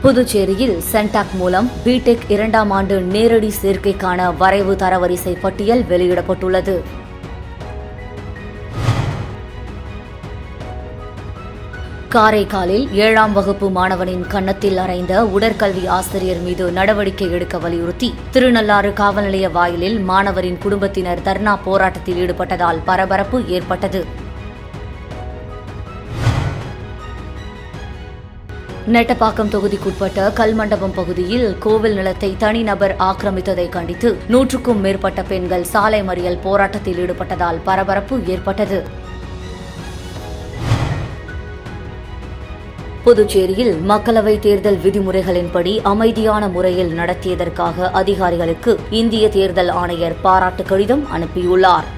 புதுச்சேரியில் சென்டாக் மூலம் பிடெக் 2ஆம் ஆண்டு நேரடி சேர்க்கைக்கான வரைவு தரவரிசை பட்டியல் வெளியிடப்பட்டுள்ளது. காரைக்காலில் 7ஆம் வகுப்பு மாணவனின் கன்னத்தில் அறைந்த உடற்கல்வி ஆசிரியர் மீது நடவடிக்கை எடுக்க வலியுறுத்தி திருநள்ளாறு காவல் நிலைய வாயிலில் மாணவரின் குடும்பத்தினர் தர்ணா போராட்டத்தில் ஈடுபட்டதால் பரபரப்பு ஏற்பட்டது. நெட்டப்பாக்கம் தொகுதிக்குட்பட்ட கல்மண்டபம் பகுதியில் கோவில் நிலத்தை தனிநபர் ஆக்கிரமித்ததை கண்டித்து 100க்கும் மேற்பட்ட பெண்கள் சாலை மறியல் போராட்டத்தில் ஈடுபட்டதால் பரபரப்பு ஏற்பட்டது. புதுச்சேரியில் மக்களவைத் தேர்தல் விதிமுறைகளின்படி அமைதியான முறையில் நடத்தியதற்காக அதிகாரிகளுக்கு இந்திய தேர்தல் ஆணையர் பாராட்டு கடிதம் அனுப்பியுள்ளார்.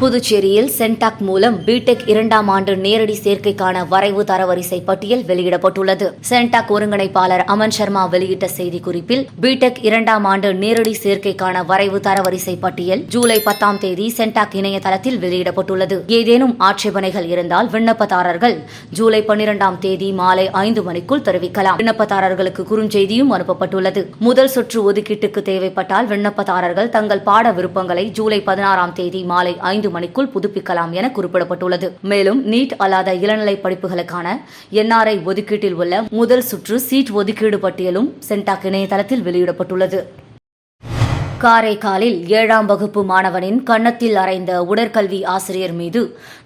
புதுச்சேரியில் சென்டாக் மூலம் பிடெக் 2ஆம் ஆண்டு நேரடி சேர்க்கைக்கான வரைவு தரவரிசை பட்டியல் வெளியிடப்பட்டுள்ளது. சென்டாக் ஒருங்கிணைப்பாளர் அமன் சர்மா வெளியிட்ட செய்திக்குறிப்பில் பிடெக் 2ஆம் ஆண்டு நேரடி சேர்க்கைக்கான வரைவு தரவரிசை பட்டியல் ஜூலை 10ஆம் தேதி சென்டாக் இணையதளத்தில் வெளியிடப்பட்டுள்ளது. ஏதேனும் ஆட்சேபனைகள் இருந்தால் விண்ணப்பதாரர்கள் ஜூலை 12ஆம் தேதி மாலை 5 மணிக்குள் தெரிவிக்கலாம். விண்ணப்பதாரர்களுக்கு குறுஞ்செய்தியும் அனுப்பப்பட்டுள்ளது. முதல் சுற்று ஒதுக்கீட்டுக்கு தேவைப்பட்டால் விண்ணப்பதாரர்கள் தங்கள் பாட விருப்பங்களை ஜூலை 16ஆம் தேதி மாலை 5 மணிக்குள் புதுப்பிக்கலாம் என குறிப்பிடப்பட்டுள்ளது. மேலும் நீட் அல்லாத இளநிலை படிப்புகளுக்கான NRI ஒதுக்கீட்டில் உள்ள முதல் சுற்று சீட் ஒதுக்கீடு பட்டியலும் சென்டாக் இணையதளத்தில் வெளியிடப்பட்டுள்ளது. காரைக்காலில் 7ஆம் வகுப்பு மாணவனின் கன்னத்தில் அறைந்த உடற்கல்வி ஆசிரியர் மீது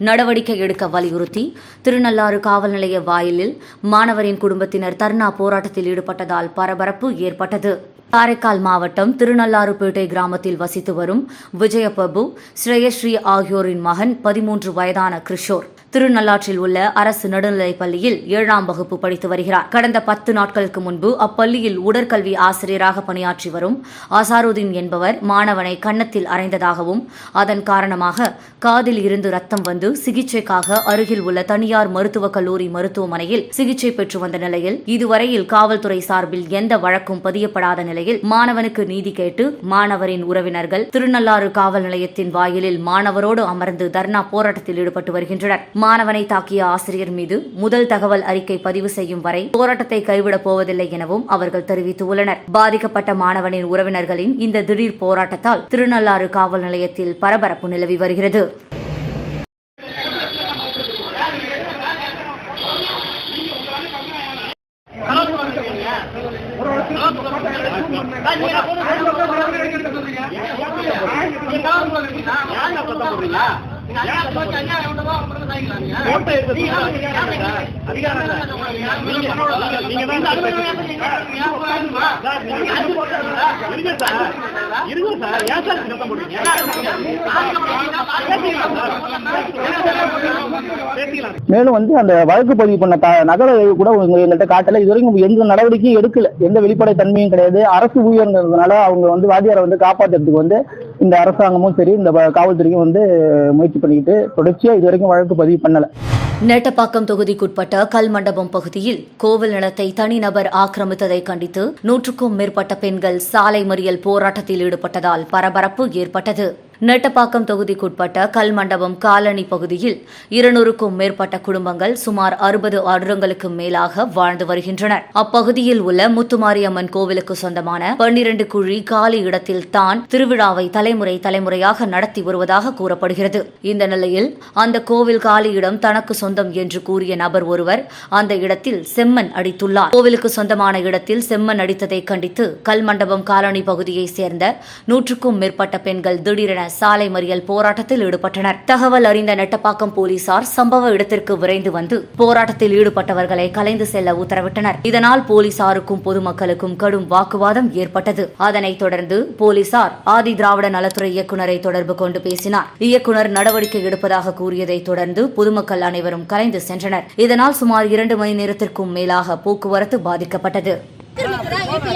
நடவடிக்கை எடுக்க வலியுறுத்தி திருநள்ளாறு காவல் நிலைய வாயிலில் மாணவரின் குடும்பத்தினர் தர்ணா போராட்டத்தில் ஈடுபட்டதால் பரபரப்பு ஏற்பட்டது. காரைக்கால் மாவட்டம் திருநள்ளாறுபேட்டை கிராமத்தில் வசித்து வரும் விஜயபிரபு, ஸ்ரேயஸ்ரீ ஆகியோரின் மகன் 13 வயதான கிஷோர் திருநள்ளாற்றில் உள்ள அரசு நடுநிலைப் பள்ளியில் 7ஆம் வகுப்பு படித்து வருகிறார். கடந்த 10 நாட்களுக்கு முன்பு அப்பள்ளியில் உடற்கல்வி ஆசிரியராக பணியாற்றி வரும் அசாருதீன் என்பவர் மாணவனை கன்னத்தில் அறைந்ததாகவும் அதன் காரணமாக காதில் இருந்து ரத்தம் வந்து சிகிச்சைக்காக அருகில் உள்ள தனியார் மருத்துவக் கல்லூரி மருத்துவமனையில் சிகிச்சை பெற்று வந்த நிலையில் இதுவரையில் காவல்துறை சார்பில் எந்த வழக்கும் பதியப்படாத நிலையில் மாணவனுக்கு நீதி கேட்டு மாணவரின் உறவினர்கள் திருநள்ளாறு காவல் நிலையத்தின் வாயிலில் மாணவரோடு அமர்ந்து தர்ணா போராட்டத்தில் ஈடுபட்டு வருகின்றனர். மாணவனை தாக்கிய ஆசிரியர் மீது முதல் தகவல் அறிக்கை பதிவு செய்யும் வரை போராட்டத்தை கைவிடப் போவதில்லை எனவும் அவர்கள் தெரிவித்துள்ளனர். பாதிக்கப்பட்ட மாணவனின் உறவினர்களின் இந்த திடீர் போராட்டத்தால் திருநள்ளாறு காவல் நிலையத்தில் பரபரப்பு நிலவி வருகிறது. மேலும் அந்த வழக்கு பதிவு பண்ண நகர கூட எங்கள்கிட்ட காட்டல. இதுவரைக்கும் எந்த நடவடிக்கையும் எடுக்கல. எந்த வெளிப்படை தன்மையும் கிடையாது. அரசு ஊழியர்ங்கிறதுனால அவங்க வாத்தியாரை காப்பாற்றுறதுக்கு இந்த அரசாங்கமும் சரி இந்த காவல்துறையும் முயற்சி பண்ணிக்கிட்டு தொடர்ச்சியா இதுவரைக்கும் வழக்கு பதிவு பண்ணல. நெட்டப்பாக்கம் தொகுதிக்குட்பட்ட கல்மண்டபம் பகுதியில் கோவில் நிலத்தை தனிநபர் ஆக்கிரமித்ததை கண்டித்து 100க்கும் மேற்பட்ட பெண்கள் சாலை மறியல் போராட்டத்தில் ஈடுபட்டதால் பரபரப்பு ஏற்பட்டது. நெட்டப்பாக்கம் தொகுதிக்குட்பட்ட கல்மண்டபம் காலனி பகுதியில் 200க்கும் மேற்பட்ட குடும்பங்கள் சுமார் 60 வருடங்களுக்கு மேலாக வாழ்ந்து வருகின்றனர். அப்பகுதியில் உள்ள முத்துமாரியம்மன் கோவிலுக்கு சொந்தமான 12 குழி காலி இடத்தில் தான் திருவிழாவை தலைமுறையாக நடத்தி வருவதாக கூறப்படுகிறது. இந்த நிலையில் அந்த கோவில் காலி இடம் தனக்கு சொந்தம் என்று கூறிய நபர் ஒருவர் அந்த இடத்தில் செம்மண் அடித்துள்ளார். கோவிலுக்கு சொந்தமான இடத்தில் செம்மண் அடித்ததை கண்டித்து கல்மண்டபம் காலனி பகுதியைச் சேர்ந்த 100க்கும் மேற்பட்ட பெண்கள் திடீரென சாலை மறியல் போராட்டத்தில் ஈடுபட்டனர். தகவல் அறிந்த நெட்டப்பாக்கம் போலீசார் சம்பவ இடத்திற்கு விரைந்து வந்து போராட்டத்தில் ஈடுபட்டவர்களை கலைந்து செல்ல உத்தரவிட்டனர். இதனால் போலீசாருக்கும் பொதுமக்களுக்கும் கடும் வாக்குவாதம் ஏற்பட்டது. அதனைத் தொடர்ந்து போலீசார் ஆதி திராவிட நலத்துறை இயக்குநரை தொடர்பு கொண்டு பேசினார். இயக்குநர் நடவடிக்கை எடுப்பதாக கூறியதை தொடர்ந்து பொதுமக்கள் அனைவரும் கலைந்து சென்றனர். இதனால் சுமார் 2 மணி நேரத்திற்கும் மேலாக போக்குவரத்து பாதிக்கப்பட்டது.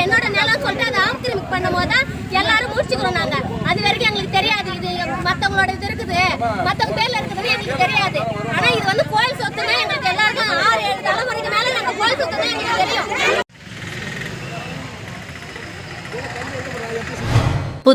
என்னோட நிலம் சொல்லிட்டு அதை ஆக்கிரமிப்பு பண்ணும்போது எல்லாரும் முடிச்சுக்கிறோம். நாங்க அது வரைக்கும் எங்களுக்கு தெரியாது. இது மத்தவங்களோட இது இருக்குது, மத்தவங்க பேர்ல இருக்குது எங்களுக்கு தெரியாது. ஆனா இது கோயில் சொத்துனா எங்களுக்கு எல்லாருக்கும் 6-7 தலைமுறைக்கு மேல நாங்க கோயில் சொத்துனா எங்களுக்கு தெரியும்.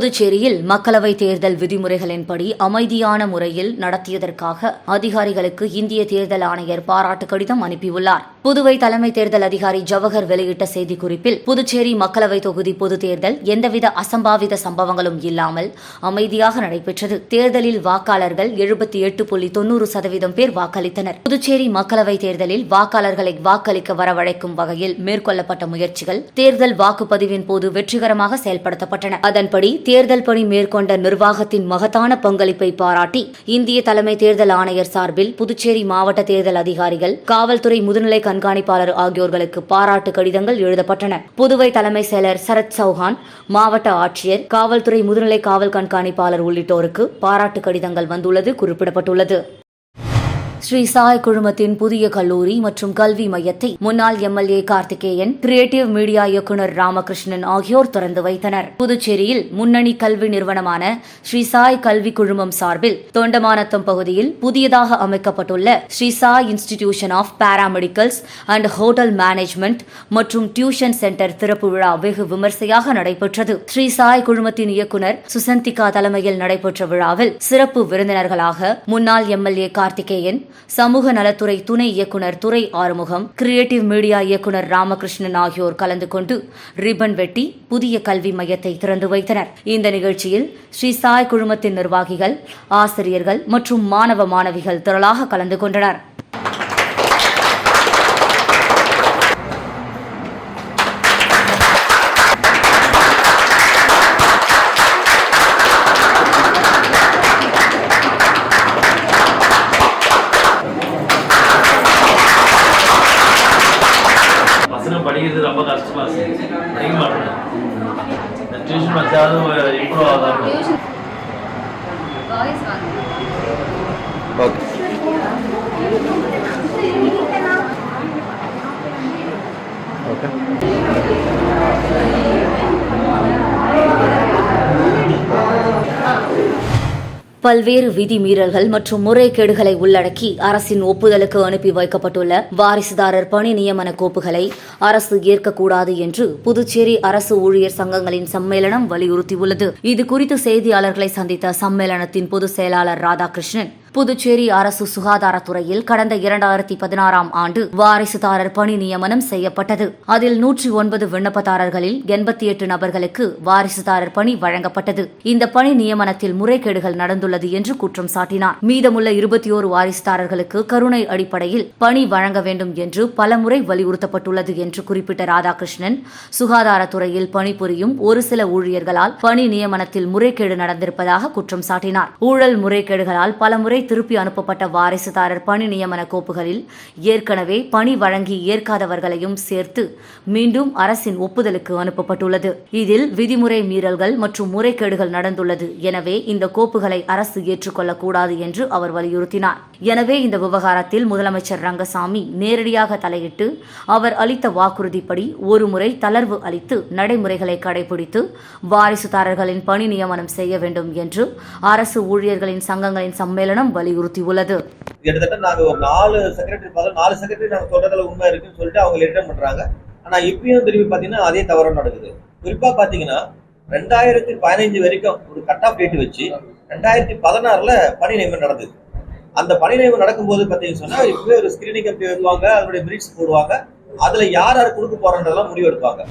புதுச்சேரியில் மக்களவைத் தேர்தல் விதிமுறைகளின்படி அமைதியான முறையில் நடத்தியதற்காக அதிகாரிகளுக்கு இந்திய தேர்தல் ஆணையர் பாராட்டு கடிதம் அனுப்பியுள்ளார். புதுவை தலைமை தேர்தல் அதிகாரி ஜவஹர் வெளியிட்ட செய்திக்குறிப்பில், புதுச்சேரி மக்களவைத் தொகுதி பொதுத் தேர்தல் எந்தவித அசம்பாவித சம்பவங்களும் இல்லாமல் அமைதியாக நடைபெற்றது. தேர்தலில் வாக்காளர்கள் 78.90% பேர் வாக்களித்தனர். புதுச்சேரி மக்களவைத் தேர்தலில் வாக்காளர்களை வாக்களிக்க வரவழைக்கும் வகையில் மேற்கொள்ளப்பட்ட முயற்சிகள் தேர்தல் வாக்குப்பதிவின் போது வெற்றிகரமாக செயல்படுத்தப்பட்டன. அதன்படி தேர்தல் பணி மேற்கொண்ட நிர்வாகத்தின் மகத்தான பங்களிப்பை பாராட்டி இந்திய தலைமை தேர்தல் ஆணையர் சார்பில் புதுச்சேரி மாவட்ட தேர்தல் அதிகாரிகள், காவல்துறை முதுநிலை கண்காணிப்பாளர் ஆகியோர்களுக்கு பாராட்டு கடிதங்கள் எழுதப்பட்டன. புதுவை தலைமை செயலர் சரத் சௌஹான், மாவட்ட ஆட்சியர், காவல்துறை முதுநிலை காவல் கண்காணிப்பாளர் உள்ளிட்டோருக்கு பாராட்டு கடிதங்கள் வந்துள்ளது குறிப்பிடப்பட்டுள்ளது. ஸ்ரீ சாய் குழுமத்தின் புதிய கல்லூரி மற்றும் கல்வி மையத்தை முன்னாள் எம்எல்ஏ கார்த்திகேயன், கிரியேட்டிவ் மீடியா இயக்குநர் ராமகிருஷ்ணன் ஆகியோர் திறந்து வைத்தனர். புதுச்சேரியில் முன்னணி கல்வி நிறுவனமான ஸ்ரீ சாய் கல்வி குழுமம் சார்பில் தொண்டமானத்தம் பகுதியில் புதியதாக அமைக்கப்பட்டுள்ள Sri Sai institution of paramedicals and hotel management மற்றும் டியூஷன் சென்டர் திறப்பு விழா வெகு விமர்சையாக நடைபெற்றது. ஸ்ரீ சாய் குழுமத்தின் இயக்குநர் சுசந்திகா தலைமையில் நடைபெற்ற விழாவில் சிறப்பு விருந்தினர்களாக முன்னாள் எம்எல்ஏ கார்த்திகேயன், சமூக நலத்துறை துணை இயக்குநர் துரை ஆறுமுகம், கிரியேட்டிவ் மீடியா இயக்குநர் ராமகிருஷ்ணன் ஆகியோர் கலந்து கொண்டு ரிப்பன் வெட்டி புதிய கல்வி மையத்தை திறந்து வைத்தனர். இந்த நிகழ்ச்சியில் ஸ்ரீ சாய் குழுமத்தின் நிர்வாகிகள், ஆசிரியர்கள் மற்றும் மாணவ மாணவிகள் திரளாக கலந்து கொண்டனர். படிக்கிறது ரொம்ப கஷ்டமா இருக்கு, படிக்க மாட்டேன். டியூஷன் வச்சாலும் இம்ப்ரூவ் ஆகாது. பல்வேறு விதிமீறல்கள் மற்றும் முறைகேடுகளை உள்ளடக்கி அரசின் ஒப்புதலுக்கு அனுப்பி வைக்கப்பட்டுள்ள வாரிசுதாரர் பணி நியமன கோப்புகளை அரசு ஏற்கக்கூடாது என்று புதுச்சேரி அரசு ஊழியர் சங்கங்களின் சம்மேளனம் வலியுறுத்தியுள்ளது. இதுகுறித்து செய்தியாளர்களை சந்தித்த சம்மேளனத்தின் பொதுச் செயலாளர் ராதாகிருஷ்ணன், புதுச்சேரி அரசு சுகாதாரத்துறையில் கடந்த 2016ஆம் ஆண்டு வாரிசுதாரர் பணி நியமனம் செய்யப்பட்டது. அதில் 109 விண்ணப்பதாரர்களில் 88 நபர்களுக்கு வாரிசுதாரர் பணி வழங்கப்பட்டது. இந்த பணி நியமனத்தில் முறைகேடுகள் நடந்துள்ளது என்று குற்றம் சாட்டினார். மீதமுள்ள 21 வாரிசுதாரர்களுக்கு கருணை அடிப்படையில் பணி வழங்க வேண்டும் என்று பலமுறை வலியுறுத்தப்பட்டுள்ளது என்று குறிப்பிட்ட ராதாகிருஷ்ணன், சுகாதாரத்துறையில் பணிபுரியும் ஒரு சில ஊழியர்களால் பணி நியமனத்தில் முறைகேடு நடந்திருப்பதாக குற்றம் சாட்டினார். ஊழல் முறைகேடுகளால் பலமுறை திருப்பி அனுப்பப்பட்ட வாரிசுதாரர் பணி நியமன கோப்புகளில் ஏற்கனவே பணி வழங்கி ஏற்காதவர்களையும் சேர்த்து மீண்டும் அரசின் ஒப்புதலுக்கு அனுப்பப்பட்டுள்ளது. இதில் விதிமுறை மீறல்கள் மற்றும் முறைகேடுகள் நடந்துள்ளது. எனவே இந்த கோப்புகளை அரசு ஏற்றுக்கொள்ளக்கூடாது என்று அவர் வலியுறுத்தினார். எனவே இந்த விவகாரத்தில் முதலமைச்சர் ரங்கசாமி நேரடியாக தலையிட்டு அவர் அளித்த வாக்குறுதிப்படி ஒருமுறை தளர்வு அளித்து நடைமுறைகளை கடைபிடித்து வாரிசுதாரர்களின் பணி நியமனம் செய்ய வேண்டும் என்று அரசு ஊழியர்களின் சங்கங்களின் சம்மேளனம் வலியுறுத்தியுள்ளது. கிட்டத்தட்ட நாங்க ஒரு 4 செக்ரட்டரி நாங்க சொல்றதுல உண்மை இருக்குன்னு சொல்லிட்டு அவங்க ரிட்டர்ன் பண்றாங்க. ஆனா இப்பயும் திரும்பி பாத்தீங்கன்னா அதே தவறு நடக்குது. குறிப்பா பாத்தீங்கன்னா 2015 வரைக்கும் ஒரு கட் ஆஃப் டேட் வச்சு 2016ல பணி நியமனம் நடந்தது. அந்த பணி நியமனம் நடக்கும்போது பாத்தீங்கன்னு சொன்னா இப்பவே ஒரு ஸ்கிரீனிங் கமிட்டி வைப்பாங்க, அதனுடைய மெரிட்ஸ் போடுவாங்க, அதுல யார் யார் கொடுக்க போறன்றதெல்லாம் முடிவு எடுப்பாங்க.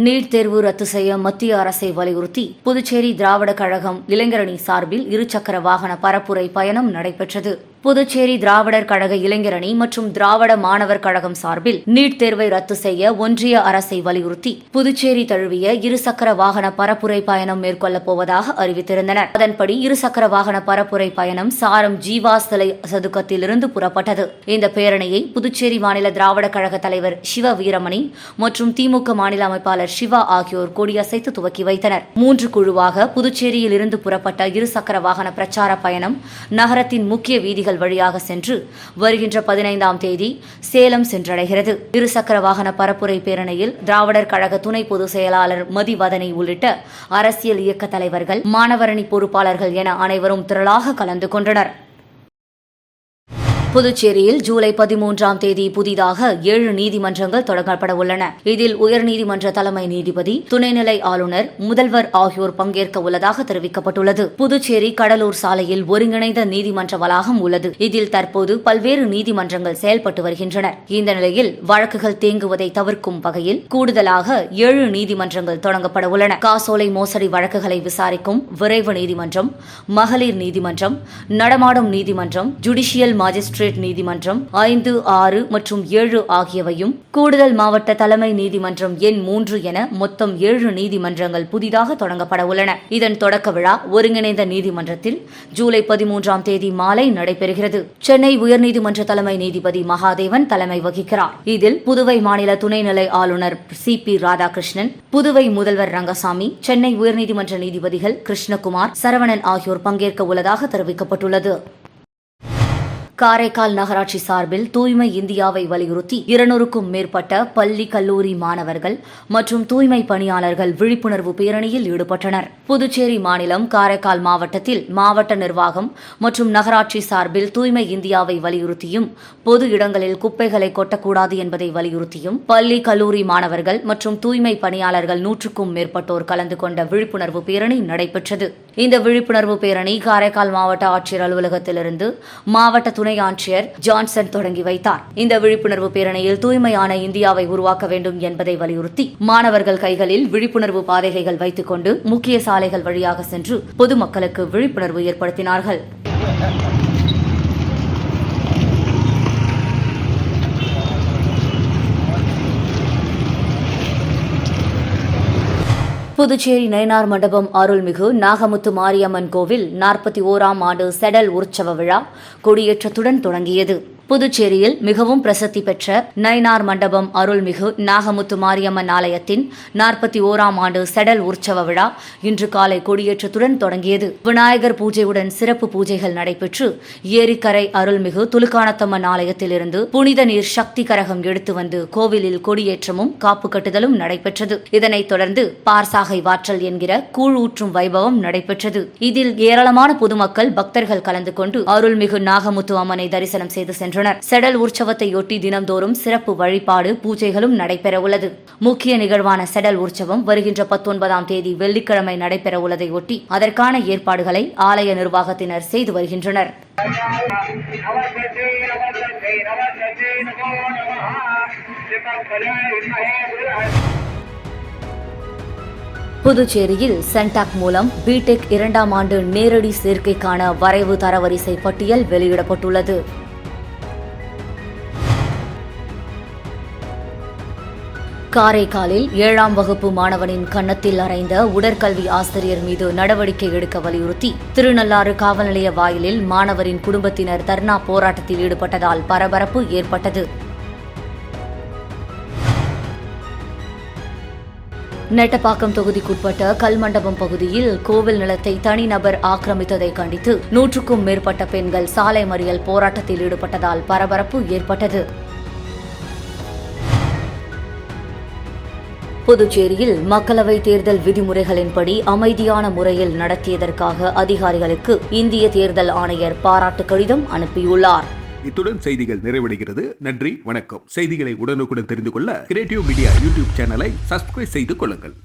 நீட் தேர்வு ரத்து செய்ய மத்திய அரசை வலியுறுத்தி புதுச்சேரி திராவிட கழகம் இளைஞரணி சார்பில் இருசக்கர வாகன பரப்புரை பயணம் நடைபெற்றது. புதுச்சேரி திராவிடர் கழக இளைஞரணி மற்றும் திராவிட மாணவர் கழகம் சார்பில் நீட் தேர்வை ரத்து செய்ய ஒன்றிய அரசை வலியுறுத்தி புதுச்சேரி தழுவிய இருசக்கர வாகன பரப்புரை பயணம் மேற்கொள்ளப் போவதாக அறிவித்திருந்தனர். அதன்படி இருசக்கர வாகன பரப்புரை பயணம் சாரம் ஜீவா சிலை சதுக்கத்திலிருந்து புறப்பட்டது. இந்த பேரணியை புதுச்சேரி மாநில திராவிட கழக தலைவர் சிவ வீரமணி மற்றும் திமுக மாநில அமைப்பாளர் சிவா ஆகியோர் கொடியசைத்து துவக்கி வைத்தனர். 3 குழுவாக புதுச்சேரியில் இருந்து புறப்பட்ட இருசக்கர வாகன பிரச்சார பயணம் நகரத்தின் முக்கிய வீதிகள் வழியாக சென்று வருகின்ற 15ஆம் தேதி சேலம் சென்றடைகிறது. இருசக்கர வாகன பரப்புரை பேரணியில் திராவிடர் கழக துணை பொதுச் செயலாளர் மதிவதனி உள்ளிட்ட அரசியல் இயக்க தலைவர்கள், மாணவரணி பொறுப்பாளர்கள் என அனைவரும் திரளாக கலந்து கொண்டனர். புதுச்சேரியில் ஜூலை 13ஆம் தேதி புதிதாக 7 நீதிமன்றங்கள் தொடங்கப்பட உள்ளன. இதில் உயர்நீதிமன்ற தலைமை நீதிபதி, துணைநிலை ஆளுநர், முதல்வர் ஆகியோர் பங்கேற்க உள்ளதாக தெரிவிக்கப்பட்டுள்ளது. புதுச்சேரி கடலூர் சாலையில் ஒருங்கிணைந்த நீதிமன்ற வளாகம் உள்ளது. இதில் தற்போது பல்வேறு நீதிமன்றங்கள் செயல்பட்டு வருகின்றன. இந்த நிலையில் வழக்குகள் தேங்குவதை தவிர்க்கும் வகையில் கூடுதலாக 7 நீதிமன்றங்கள் தொடங்கப்பட உள்ளன. காசோலை மோசடி வழக்குகளை விசாரிக்கும் விரைவு நீதிமன்றம், மகளிர் நீதிமன்றம், நடமாடும் நீதிமன்றம், ஜுடிஷியல் மாஜிஸ்ட்ரேட் நீதிமன்றம் 5, 6 மற்றும் 7 ஆகியவையும், கூடுதல் மாவட்ட தலைமை நீதிமன்றம் எண் 3 என மொத்தம் 7 நீதிமன்றங்கள் புதிதாக தொடங்கப்பட உள்ளன. இதன் தொடக்க விழா ஒருங்கிணைந்த நீதிமன்றத்தில் ஜூலை 13ஆம் தேதி மாலை நடைபெறுகிறது. சென்னை உயர்நீதிமன்ற தலைமை நீதிபதி மகாதேவன் தலைமை வகிக்கிறார். இதில் புதுவை மாநில துணைநிலை ஆளுநர் CP ராதாகிருஷ்ணன், புதுவை முதல்வர் ரங்கசாமி, சென்னை உயர்நீதிமன்ற நீதிபதிகள் கிருஷ்ணகுமார், சரவணன் ஆகியோர் பங்கேற்க உள்ளதாக தெரிவிக்கப்பட்டுள்ளது. காரைக்கால் நகராட்சி சார்பில் தூய்மை இந்தியாவை வலியுறுத்தி 200க்கும் மேற்பட்ட பள்ளி, கல்லூரி மாணவர்கள் மற்றும் தூய்மை பணியாளர்கள் விழிப்புணர்வு பேரணியில் ஈடுபட்டனர். புதுச்சேரி மாநிலம் காரைக்கால் மாவட்டத்தில் மாவட்ட நிர்வாகம் மற்றும் நகராட்சி சார்பில் தூய்மை இந்தியாவை வலியுறுத்தியும், பொது இடங்களில் குப்பைகளை கொட்டக்கூடாது என்பதை வலியுறுத்தியும் பள்ளி, கல்லூரி மாணவர்கள் மற்றும் தூய்மை பணியாளர்கள் 100க்கும் மேற்பட்டோர் கலந்து கொண்ட விழிப்புணர்வு பேரணி நடைபெற்றது. இந்த விழிப்புணர்வு பேரணி காரைக்கால் மாவட்ட ஆட்சியர் அலுவலகத்திலிருந்து மாவட்ட துணை ஆட்சியர் ஜான்சன் தொடங்கி வைத்தார். இந்த விழிப்புணர்வு பேரணியில் தூய்மையான இந்தியாவை உருவாக்க வேண்டும் என்பதை வலியுறுத்தி மாணவர்கள் கைகளில் விழிப்புணர்வு பாதைகள் வைத்துக் கொண்டு முக்கிய சாலைகள் வழியாக சென்று பொதுமக்களுக்கு விழிப்புணர்வு ஏற்படுத்தினார்கள். புதுச்சேரி நயினார் மண்டபம் அருள்மிகு நாகமுத்து மாரியம்மன் கோவில் 41ஆம் ஆண்டு செடல் உற்சவ விழா கொடியேற்றத்துடன் தொடங்கியது. புதுச்சேரியில் மிகவும் பிரசித்தி பெற்ற நயினார் மண்டபம் அருள்மிகு நாகமுத்து மாரியம்மன் ஆலயத்தின் 41ஆம் ஆண்டு செடல் உற்சவ விழா இன்று காலை கொடியேற்றத்துடன் தொடங்கியது. விநாயகர் பூஜையுடன் சிறப்பு பூஜைகள் நடைபெற்று ஏரிக்கரை அருள்மிகு துலுக்கானத்தம்மன் ஆலயத்திலிருந்து புனித நீர் சக்தி கரகம் எடுத்து வந்து கோவிலில் கொடியேற்றமும் காப்பு கட்டுதலும் நடைபெற்றது. இதனைத் தொடர்ந்து பார்சாகை வாற்றல் என்கிற கூழ் ஊற்றும் வைபவம் நடைபெற்றது. இதில் ஏராளமான பொதுமக்கள், பக்தர்கள் கலந்து கொண்டு அருள்மிகு நாகமுத்து அம்மனை தரிசனம் செய்து சென்றனர். செடல் உற்சவத்தையொட்டி தினந்தோறும் சிறப்பு வழிபாடு, பூஜைகளும் நடைபெறவுள்ளது. முக்கிய நிகழ்வான செடல் உற்சவம் வருகின்ற 19ஆம் தேதி வெள்ளிக்கிழமை நடைபெறவுள்ளதை ஒட்டி அதற்கான ஏற்பாடுகளை ஆலய நிர்வாகத்தினர் செய்து வருகின்றனர். புதுச்சேரியில் சென்டாக் மூலம் பிடெக் 2ஆம் ஆண்டு நேரடி சேர்க்கைக்கான வரைவு தரவரிசை பட்டியல் வெளியிடப்பட்டுள்ளது. காரைக்காலில் 7ஆம் வகுப்பு மாணவனின் கன்னத்தில் அறைந்த உடற்கல்வி ஆசிரியர் மீது நடவடிக்கை எடுக்க வலியுறுத்தி திருநள்ளாறு காவல் நிலைய வாயிலில் மாணவரின் குடும்பத்தினர் தர்ணா போராட்டத்தில் ஈடுபட்டதால் பரபரப்பு ஏற்பட்டது. நெட்டப்பாக்கம் தொகுதிக்குட்பட்ட கல்மண்டபம் பகுதியில் கோவில் நிலத்தை தனிநபர் ஆக்கிரமித்ததை கண்டித்து 100க்கும் மேற்பட்ட பெண்கள் சாலை மறியல் போராட்டத்தில் ஈடுபட்டதால் பரபரப்பு ஏற்பட்டது. புதுச்சேரியில் மக்களவை தேர்தல் விதிமுறைகளின்படி அமைதியான முறையில் நடத்தியதற்காக அதிகாரிகளுக்கு இந்திய தேர்தல் ஆணையர் பாராட்டு கடிதம் அனுப்பியுள்ளார். இத்துடன் செய்திகள் நிறைவடைகிறது. நன்றி, வணக்கம். செய்திகளை உடனுக்குடன் தெரிந்து கொள்ள கிரியேட்டிவ் மீடியா யூடியூப் சேனலை சப்ஸ்கிரைப் செய்து கொள்ளுங்கள்.